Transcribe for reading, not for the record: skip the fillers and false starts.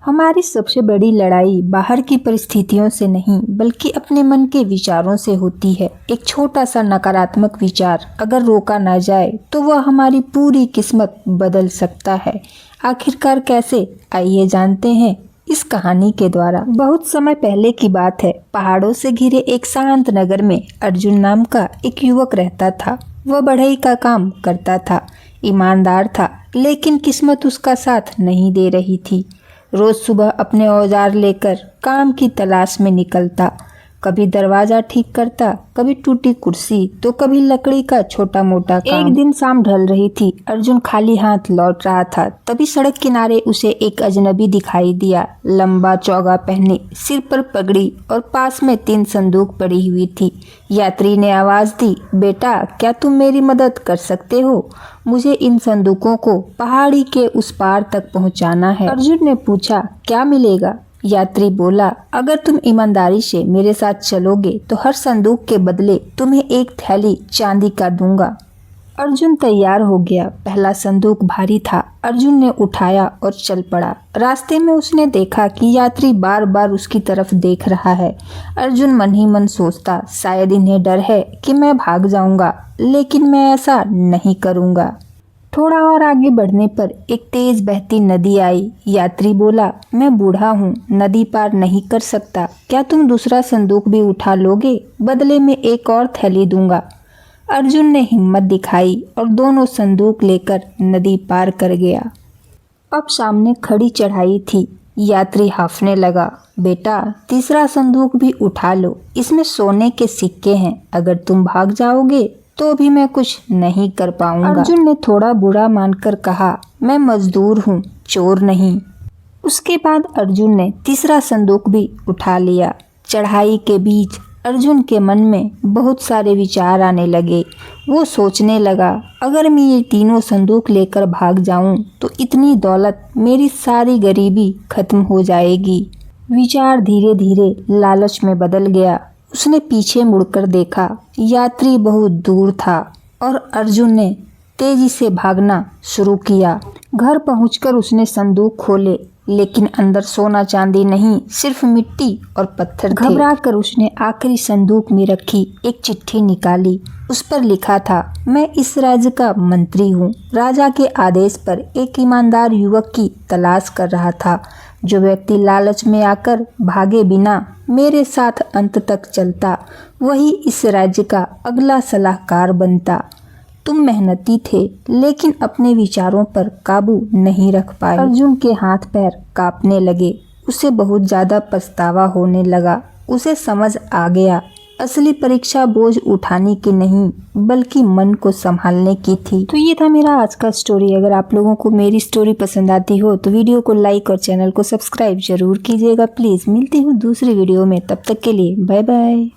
हमारी सबसे बड़ी लड़ाई बाहर की परिस्थितियों से नहीं बल्कि अपने मन के विचारों से होती है। एक छोटा सा नकारात्मक विचार अगर रोका ना जाए तो वह हमारी पूरी किस्मत बदल सकता है। आखिरकार कैसे, आइए जानते हैं इस कहानी के द्वारा। बहुत समय पहले की बात है। पहाड़ों से घिरे एक शांत नगर में अर्जुन नाम का एक युवक रहता था। वह बढ़ई का काम करता था, ईमानदार था, लेकिन किस्मत उसका साथ नहीं दे रही थी। रोज सुबह अपने औजार लेकर काम की तलाश में निकलता। कभी दरवाजा ठीक करता, कभी टूटी कुर्सी, तो कभी लकड़ी का छोटा मोटा काम। एक दिन शाम ढल रही थी, अर्जुन खाली हाथ लौट रहा था। तभी सड़क किनारे उसे एक अजनबी दिखाई दिया। लंबा चौगा पहने, सिर पर पगड़ी और पास में 3 संदूक पड़ी हुई थी। यात्री ने आवाज दी, बेटा क्या तुम मेरी मदद कर सकते हो? मुझे इन संदूकों को पहाड़ी के उस पार तक पहुंचाना है। अर्जुन ने पूछा, क्या मिलेगा? यात्री बोला, अगर तुम ईमानदारी से मेरे साथ चलोगे तो हर संदूक के बदले तुम्हें एक थैली चांदी का दूंगा। अर्जुन तैयार हो गया। पहला संदूक भारी था। अर्जुन ने उठाया और चल पड़ा। रास्ते में उसने देखा कि यात्री बार बार उसकी तरफ देख रहा है। अर्जुन मन ही मन सोचता, शायद इन्हें डर है कि मैं भाग जाऊंगा, लेकिन मैं ऐसा नहीं करूंगा। थोड़ा और आगे बढ़ने पर एक तेज बहती नदी आई। यात्री बोला, मैं बूढ़ा हूँ, नदी पार नहीं कर सकता, क्या तुम दूसरा संदूक भी उठा लोगे? बदले में एक और थैली दूंगा। अर्जुन ने हिम्मत दिखाई और दोनों संदूक लेकर नदी पार कर गया। अब सामने खड़ी चढ़ाई थी। यात्री हांफने लगा, बेटा तीसरा संदूक भी उठा लो, इसमें सोने के सिक्के हैं, अगर तुम भाग जाओगे तो भी मैं कुछ नहीं कर पाऊंगा। अर्जुन ने थोड़ा बुरा मानकर कहा, मैं मजदूर हूँ, चोर नहीं। उसके बाद अर्जुन ने तीसरा संदूक भी उठा लिया। चढ़ाई के बीच अर्जुन के मन में बहुत सारे विचार आने लगे। वो सोचने लगा, अगर मैं ये तीनों संदूक लेकर भाग जाऊं तो इतनी दौलत, मेरी सारी गरीबी खत्म हो जाएगी। विचार धीरे धीरे लालच में बदल गया। उसने पीछे मुड़कर देखा, यात्री बहुत दूर था और अर्जुन ने तेजी से भागना शुरू किया। घर पहुंचकर उसने संदूक खोले, लेकिन अंदर सोना चांदी नहीं, सिर्फ मिट्टी और पत्थर थे। घबराकर उसने आखिरी संदूक में रखी एक चिट्ठी निकाली। उस पर लिखा था, मैं इस राज्य का मंत्री हूँ। राजा के आदेश पर एक ईमानदार युवक की तलाश कर रहा था। जो व्यक्ति लालच में आकर भागे बिना मेरे साथ अंत तक चलता, वही इस राज्य का अगला सलाहकार बनता। तुम मेहनती थे, लेकिन अपने विचारों पर काबू नहीं रख पाए। अर्जुन के हाथ पैर कांपने लगे। उसे बहुत ज्यादा पछतावा होने लगा। उसे समझ आ गया, असली परीक्षा बोझ उठाने की नहीं बल्कि मन को संभालने की थी। तो ये था मेरा आज का स्टोरी। अगर आप लोगों को मेरी स्टोरी पसंद आती हो तो वीडियो को लाइक और चैनल को सब्सक्राइब जरूर कीजिएगा प्लीज। मिलती हूँ दूसरी वीडियो में, तब तक के लिए बाय बाय।